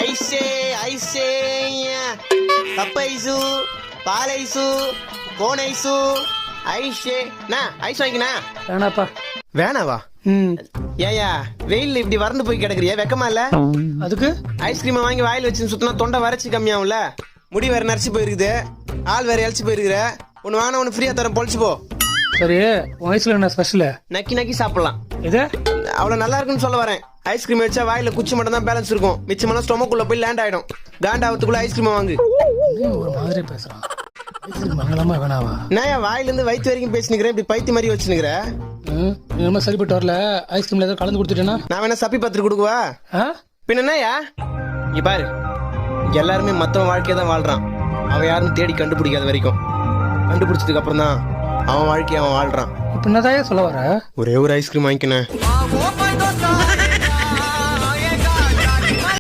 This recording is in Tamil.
ஐஸே ஐஸே கப் ஐஸு பால் ஐஸு கோன் ஐஸு ஐஸே ஐஸ் வாங்கினா வேணாப்பா. வேணாவா? ஏயா வெயில்ல இப்படி வறண்டு போய் கிடக்குறியா? வெக்கமா இல்ல? அதுக்கு ஐஸ்கிரீம் வாங்கி வாயில் வச்சு சுத்தினா தொண்டை வறட்சி கம்மியாகும்ல. முடி வேற நரைச்சு போயிருக்குது, ஆள் வேற இழைச்சு போயிருக்குற. ஒன்னு வாங்கினா ஒன்னு ஃப்ரீயா தரேன், பொழிச்சு போ. சரி, உன் ஐஸ்ல என்ன ஸ்பெஷல்? நக்கி நக்கி சாப்பிடலாம். இது அவ்வளவு நல்லா இருக்குன்னு சொல்ல வரேன். ஐஸ்கிரீம் வச்சா வாயில குச்சி மட்டும் தான் பேலன்ஸ் இருக்கும், மிச்சமெல்லாம் ஸ்டொமக்குள்ள போய் லேண்ட் ஆயிடும். காண்டாவத்துக்குள்ள ஐஸ்கிரீம் வாங்கு. ஒரு மாதிரி பேசுறான். ஐஸ்கிரீம் வாங்கலாமா வேணாவா? நான் வாயில இருந்து வயிற்று வரைக்கும் பேசினுக்கிறேன், இப்படி பைத்தி மாதிரி வச்சுனுக்கிறேன். நீ சரிப்பட்டு வரல. ஐஸ்கிரீம்ல ஏதோ கலந்து கொடுத்துட்டேன்னா நான் வேணா சப்பி பத்திரி கொடுக்குவா? பின்ன என்னயா இங்க பாரு, எல்லாருமே மத்தவன் வாழ்க்கையை தான் வாழ்றான். அவன் யாருன்னு தேடி கண்டுபிடிக்காத வரைக்கும், கண்டுபிடிச்சதுக்கு அப்புறம் தான் அவன் வாழ்க்கையை அவன் வாழ்றான். இப்ப என்னதான் சொல்ல வர? ஒரே ஒரு ஐஸ்கிரீம் வாங்கிக்கினேன்.